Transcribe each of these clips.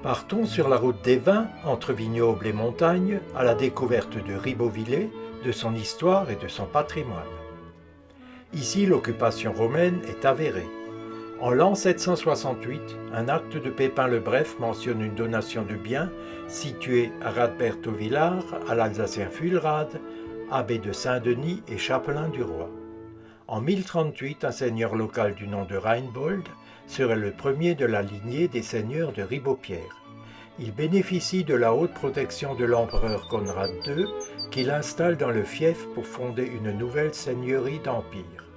Partons sur la route des vins, entre vignobles et montagnes, à la découverte de Ribeauvillé, de son histoire et de son patrimoine. Ici, l'occupation romaine est avérée. En l'an 768, un acte de Pépin le Bref mentionne une donation de biens située à Radberto-Villars, à l'Alsacien Fulrad, abbé de Saint-Denis et chapelain du roi. En 1038, un seigneur local du nom de Reinbold serait le premier de la lignée des seigneurs de Ribeaupierre. Il bénéficie de la haute protection de l'empereur Conrad II, qui l'installe dans le fief pour fonder une nouvelle seigneurie d'empire.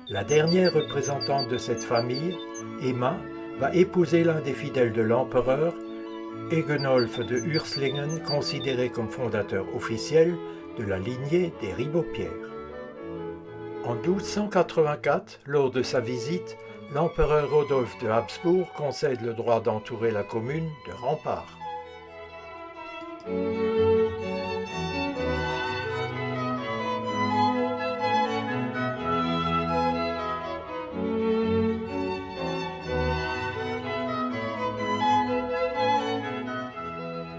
La dernière représentante de cette famille, Emma, va épouser l'un des fidèles de l'empereur, Egenolf de Urslingen, considéré comme fondateur officiel de la lignée des Ribeaupierre. En 1284, lors de sa visite, l'empereur Rodolphe de Habsbourg concède le droit d'entourer la commune de remparts.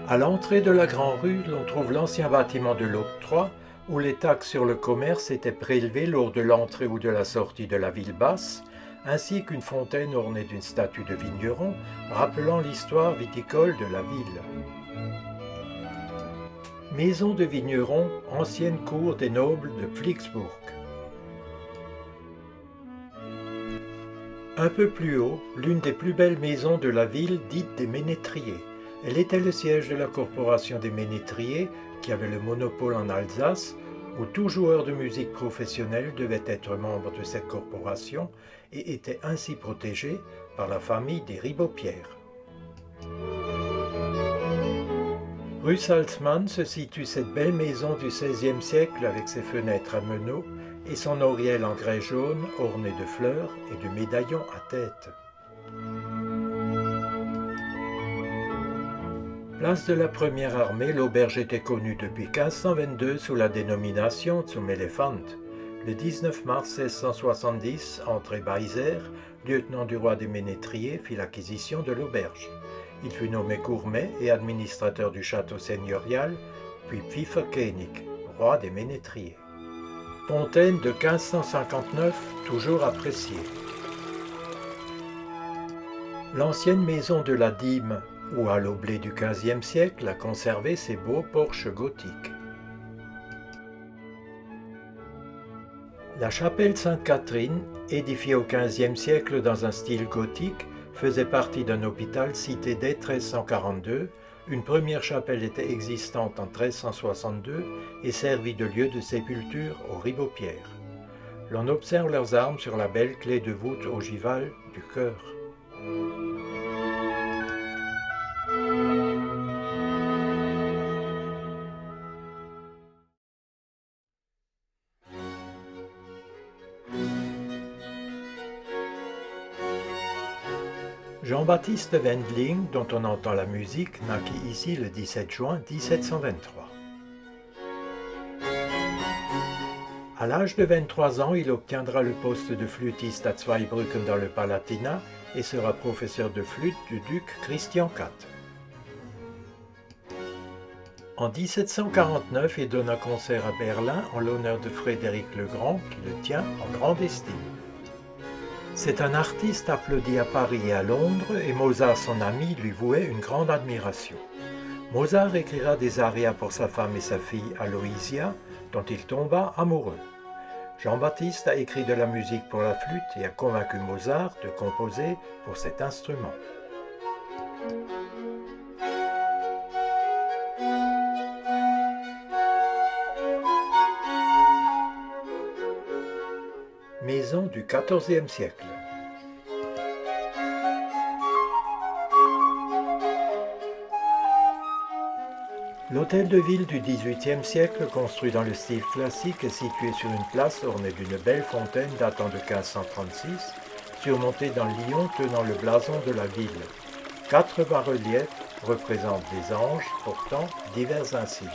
À l'entrée de la Grande Rue, l'on trouve l'ancien bâtiment de l'octroi, où les taxes sur le commerce étaient prélevées lors de l'entrée ou de la sortie de la ville basse, ainsi qu'une fontaine ornée d'une statue de vigneron, rappelant l'histoire viticole de la ville. Maison de vigneron, ancienne cour des nobles de Pflixbourg. Un peu plus haut, l'une des plus belles maisons de la ville dite des Ménétriers. Elle était le siège de la corporation des Ménétriers, qui avait le monopole en Alsace, où tout joueur de musique professionnel devait être membre de cette corporation et était ainsi protégé par la famille des Ribeaupierre. Rue Salzmann se situe cette belle maison du XVIe siècle avec ses fenêtres à meneaux et son oriel en grès jaune orné de fleurs et de médaillons à tête. Place de la Première Armée, l'auberge était connue depuis 1522 sous la dénomination Zum Elefant. Le 19 mars 1670, André Beiser, lieutenant du roi des Ménétriers, fit l'acquisition de l'auberge. Il fut nommé gourmet et administrateur du château seigneurial, puis Pfifferkönig, roi des Ménétriers. Fontaine de 1559, toujours appréciée. L'ancienne maison de la Dîme, ou à l'oblé du XVe siècle, a conservé ses beaux porches gothiques. La chapelle Sainte-Catherine, édifiée au XVe siècle dans un style gothique, faisait partie d'un hôpital cité dès 1342. Une première chapelle était existante en 1362 et servit de lieu de sépulture aux Ribeaupierre. L'on observe leurs armes sur la belle clé de voûte ogivale du chœur. Jean-Baptiste Wendling, dont on entend la musique, naquit ici le 17 juin 1723. À l'âge de 23 ans, il obtiendra le poste de flûtiste à Zweibrücken dans le Palatinat et sera professeur de flûte du duc Christian IV. En 1749, il donne un concert à Berlin en l'honneur de Frédéric le Grand, qui le tient en grande estime. C'est un artiste applaudi à Paris et à Londres, et Mozart, son ami, lui vouait une grande admiration. Mozart écrira des arias pour sa femme et sa fille Aloysia, dont il tomba amoureux. Jean-Baptiste a écrit de la musique pour la flûte et a convaincu Mozart de composer pour cet instrument. Maison du XIVe siècle. L'hôtel de ville du XVIIIe siècle, construit dans le style classique, est situé sur une place ornée d'une belle fontaine datant de 1536, surmontée d'un lion tenant le blason de la ville. 4 bas-reliefs représentent des anges portant divers insignes.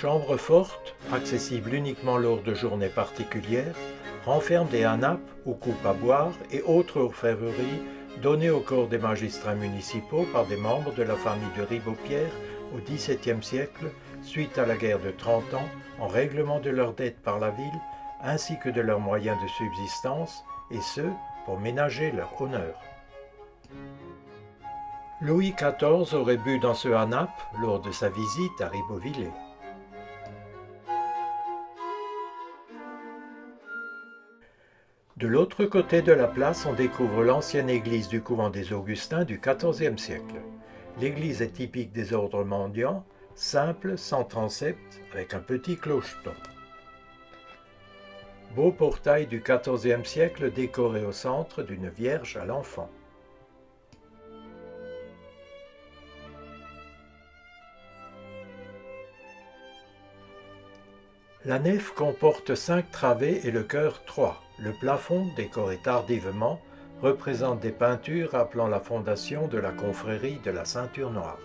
chambre forte, accessible uniquement lors de journées particulières, renferme des hanapes ou coupes à boire et autres orfèvreries données au corps des magistrats municipaux par des membres de la famille de Ribaupierre au XVIIe siècle, suite à la guerre de 30 ans, en règlement de leurs dettes par la ville, ainsi que de leurs moyens de subsistance, et ce, pour ménager leur honneur. Louis XIV aurait bu dans ce hanap lors de sa visite à Ribeauvillé. De l'autre côté de la place, on découvre l'ancienne église du couvent des Augustins du XIVe siècle. L'église est typique des ordres mendiants, simple, sans transept, avec un petit clocheton. Beau portail du XIVe siècle décoré au centre d'une Vierge à l'enfant. La nef comporte 5 travées et le chœur 3. Le plafond, décoré tardivement, représente des peintures rappelant la fondation de la confrérie de la Ceinture Noire.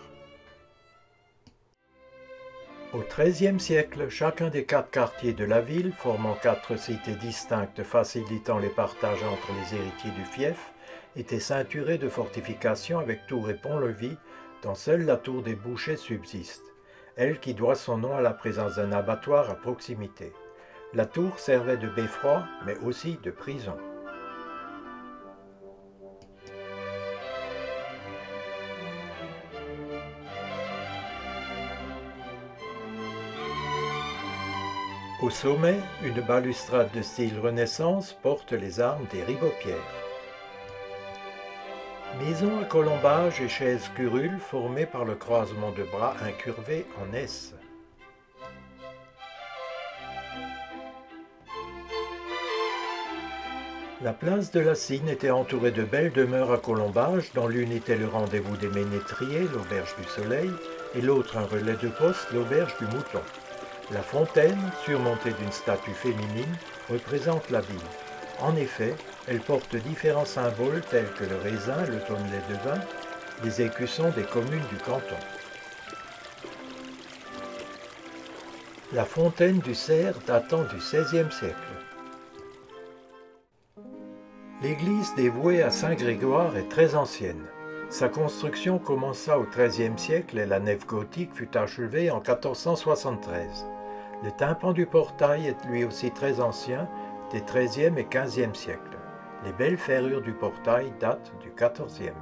Au XIIIe siècle, chacun des 4 quartiers de la ville, formant 4 cités distinctes facilitant les partages entre les héritiers du fief, était ceinturé de fortifications avec tours et ponts-levis, dont seule la tour des bouchers subsiste, elle qui doit son nom à la présence d'un abattoir à proximité. La tour servait de beffroi, mais aussi de prison. Au sommet, une balustrade de style Renaissance porte les armes des Ribaupierre. Maison à colombage et chaise curule formée par le croisement de bras incurvés en S. La place de la Cine était entourée de belles demeures à colombage, dont l'une était le rendez-vous des ménétriers, l'auberge du Soleil, et l'autre un relais de poste, l'auberge du Mouton. La fontaine, surmontée d'une statue féminine, représente la ville. En effet, elle porte différents symboles tels que le raisin, le tonnelet de vin, les écussons des communes du canton. La fontaine du Cerf datant du XVIe siècle. L'église dévouée à Saint Grégoire est très ancienne. Sa construction commença au XIIIe siècle et la nef gothique fut achevée en 1473. Le tympan du portail est lui aussi très ancien, des XIIIe et XVe siècles. Les belles ferrures du portail datent du XIVe.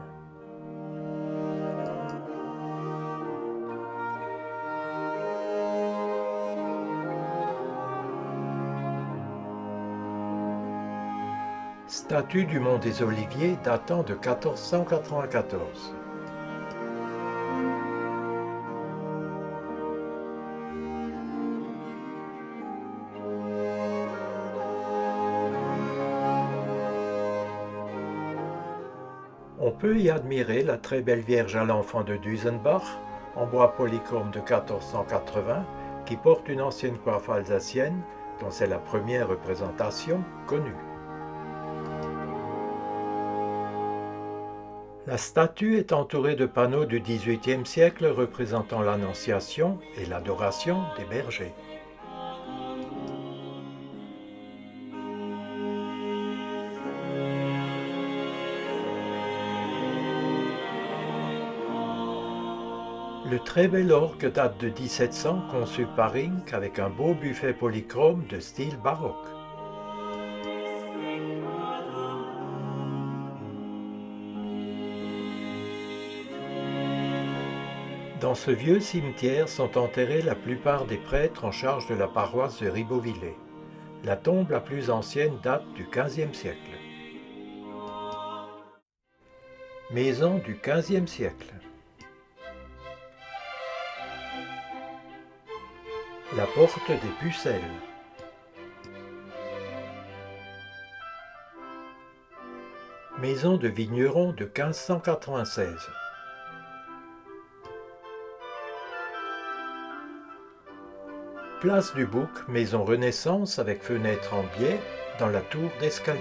Statue du Mont des Oliviers datant de 1494. On peut y admirer la très belle Vierge à l'enfant de Dusenbach, en bois polychrome de 1480, qui porte une ancienne coiffe alsacienne, dont c'est la première représentation connue. La statue est entourée de panneaux du XVIIIe siècle représentant l'Annonciation et l'adoration des bergers. Le très bel orgue date de 1700, conçu par Rinck avec un beau buffet polychrome de style baroque. Dans ce vieux cimetière sont enterrés la plupart des prêtres en charge de la paroisse de Ribeauvillé. La tombe la plus ancienne date du XVe siècle. Maison du XVe siècle. La porte des Pucelles. Maison de vigneron de 1596. Place du Bouc, maison Renaissance avec fenêtre en biais dans la tour d'escalier.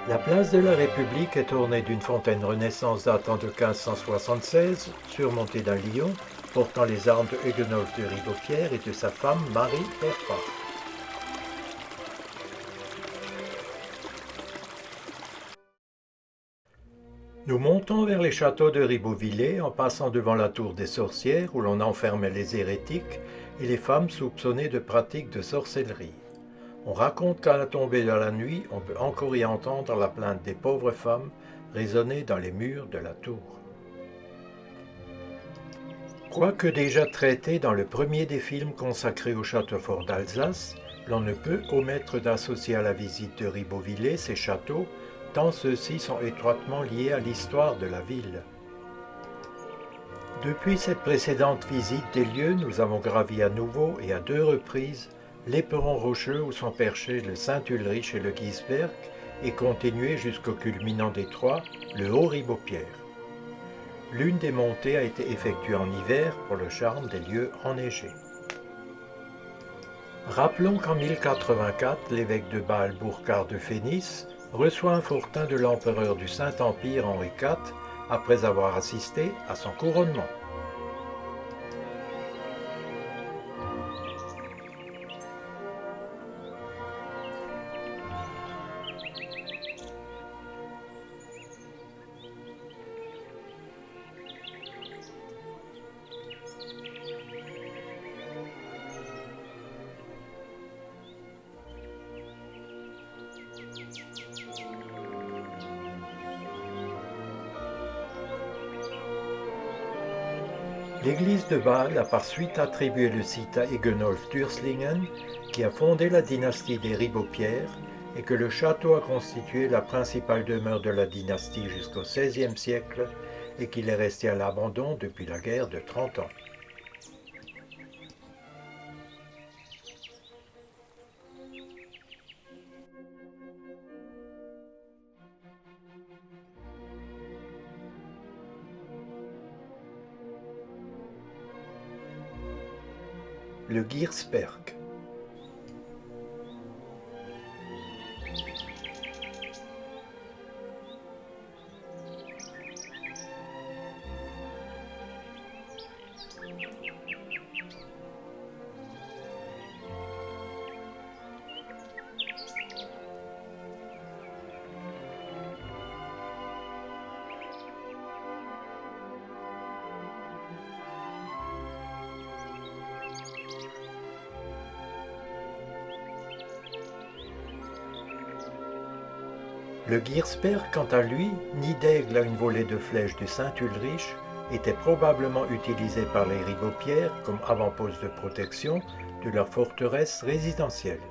La place de la République est ornée d'une fontaine Renaissance datant de 1576, surmontée d'un lion, portant les armes de Huguenot de Ribeaupierre et de sa femme Marie Berpart. Nous montons vers les châteaux de Ribeauvillé en passant devant la tour des sorcières où l'on enfermait les hérétiques et les femmes soupçonnées de pratiques de sorcellerie. On raconte qu'à la tombée de la nuit, on peut encore y entendre la plainte des pauvres femmes résonner dans les murs de la tour. Quoique déjà traité dans le premier des films consacrés au château fort d'Alsace, l'on ne peut omettre d'associer à la visite de Ribeauvillé ces châteaux, tant ceux-ci sont étroitement liés à l'histoire de la ville. Depuis cette précédente visite des lieux, nous avons gravi à nouveau et à 2 reprises l'éperon rocheux où sont perchés le Saint-Ulrich et le Giesberg et continué jusqu'au culminant des 3, le Haut-Ribeaupierre. L'une des montées a été effectuée en hiver pour le charme des lieux enneigés. Rappelons qu'en 1084, l'évêque de Bâle Burkhard de Fénis reçoit un fortin de l'empereur du Saint-Empire Henri IV après avoir assisté à son couronnement. L'église de Bâle a par suite attribué le site à Egenolf d'Urslingen, qui a fondé la dynastie des Ribeaupierre, et que le château a constitué la principale demeure de la dynastie jusqu'au XVIe siècle, et qu'il est resté à l'abandon depuis la guerre de 30 ans. Le Giesberg. Le Giesberg, quant à lui, nid d'aigle à une volée de flèches du Saint-Ulrich, était probablement utilisé par les Ribeaupierre comme avant-poste de protection de leur forteresse résidentielle.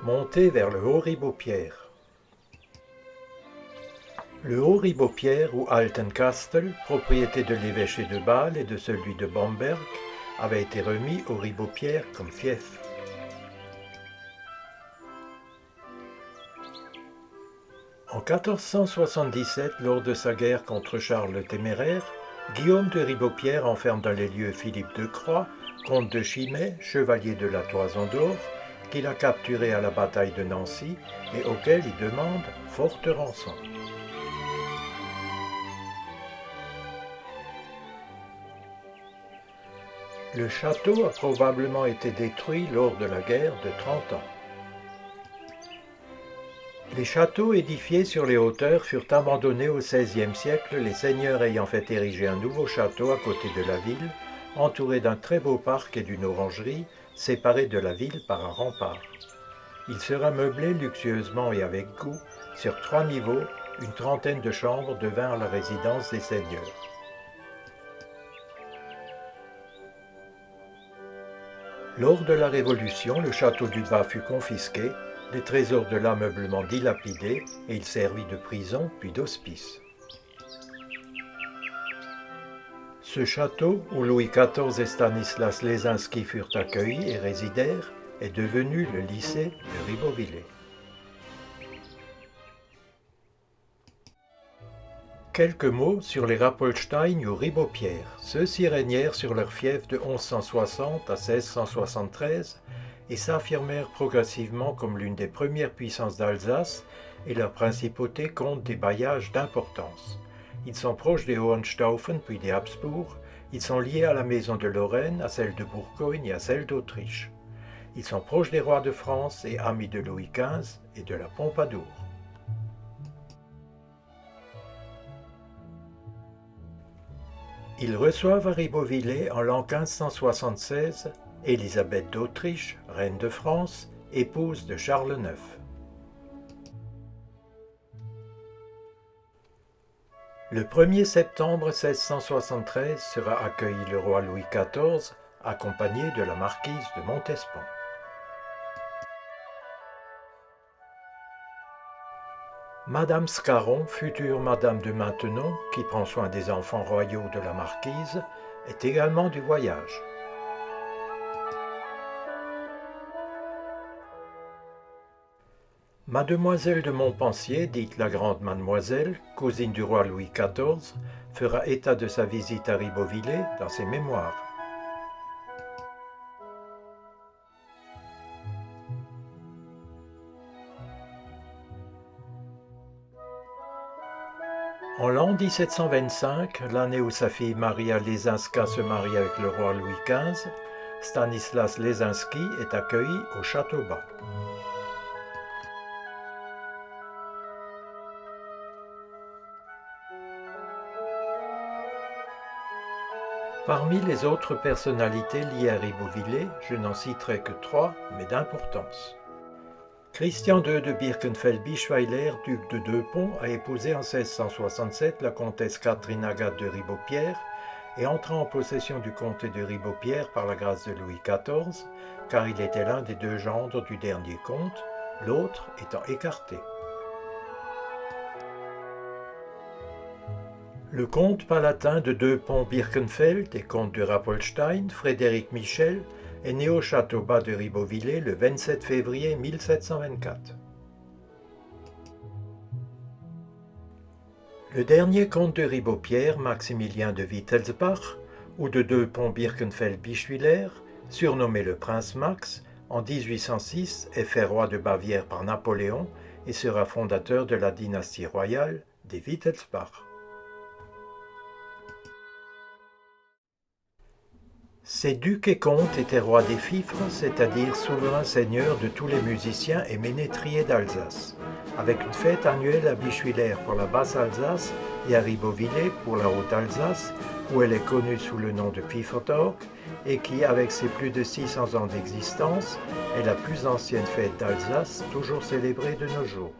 Montée vers le Haut-Ribeaupierre. Le Haut-Ribeaupierre ou Altenkastel, propriété de l'évêché de Bâle et de celui de Bamberg, avait été remis aux Ribeaupierre comme fief. En 1477, lors de sa guerre contre Charles le Téméraire, Guillaume de Ribeaupierre enferme dans les lieux Philippe de Croÿ, comte de Chimay, chevalier de la Toison d'Or, qu'il a capturé à la bataille de Nancy et auquel il demande forte rançon. Le château a probablement été détruit lors de la guerre de 30 ans. Les châteaux édifiés sur les hauteurs furent abandonnés au XVIe siècle, les seigneurs ayant fait ériger un nouveau château à côté de la ville, entouré d'un très beau parc et d'une orangerie, séparé de la ville par un rempart. Il sera meublé luxueusement et avec goût. Sur 3 niveaux, une trentaine de chambres devinrent la résidence des seigneurs. Lors de la Révolution, le château du Bas fut confisqué, les trésors de l'ameublement dilapidés, et il servit de prison puis d'hospice. Ce château, où Louis XIV et Stanislas Lesinski furent accueillis et résidèrent, est devenu le lycée de Ribeauvillé. Quelques mots sur les Rapolstein ou Ribaupierre. Ceux-ci régnèrent sur leur fief de 1160 à 1673 et s'affirmèrent progressivement comme l'une des premières puissances d'Alsace et leur principauté compte des bailliages d'importance. Ils sont proches des Hohenstaufen puis des Habsbourg, ils sont liés à la maison de Lorraine, à celle de Bourgogne et à celle d'Autriche. Ils sont proches des rois de France et amis de Louis XV et de la Pompadour. Ils reçoivent à Ribeauvillé en l'an 1576 Élisabeth d'Autriche, reine de France, épouse de Charles IX. Le 1er septembre 1673 sera accueilli le roi Louis XIV, accompagné de la marquise de Montespan. Madame Scarron, future Madame de Maintenon, qui prend soin des enfants royaux de la marquise, est également du voyage. Mademoiselle de Montpensier, dite la Grande Mademoiselle, cousine du roi Louis XIV, fera état de sa visite à Ribeauvillé dans ses mémoires. En l'an 1725, l'année où sa fille Maria Lesinska se marie avec le roi Louis XV, Stanislas Lesinski est accueilli au Château Bas. Parmi les autres personnalités liées à Ribeauvillé, je n'en citerai que 3, mais d'importance. Christian II de Birkenfeld-Bischweiler, duc de Deux-Ponts, a épousé en 1667 la comtesse Catherine Agathe de Ribeaupierre et entra en possession du comté de Ribeaupierre par la grâce de Louis XIV, car il était l'un des 2 gendres du dernier comte, l'autre étant écarté. Le comte palatin de Deux-Ponts-Birkenfeld et comte de Rapolstein, Frédéric Michel, est né au château bas de Ribeauvillé le 27 février 1724. Le dernier comte de Ribeaupierre, Maximilien de Wittelsbach, ou de Deux-Ponts-Birkenfeld-Bischwiller, surnommé le prince Max, en 1806 est fait roi de Bavière par Napoléon et sera fondateur de la dynastie royale des Wittelsbach. Ces ducs et comtes étaient rois des fifres, c'est-à-dire souverains seigneurs de tous les musiciens et ménétriers d'Alsace, avec une fête annuelle à Bischwiller pour la Basse-Alsace et à Ribeauvillé pour la Haute-Alsace, où elle est connue sous le nom de Pfiffertag et qui, avec ses plus de 600 ans d'existence, est la plus ancienne fête d'Alsace toujours célébrée de nos jours.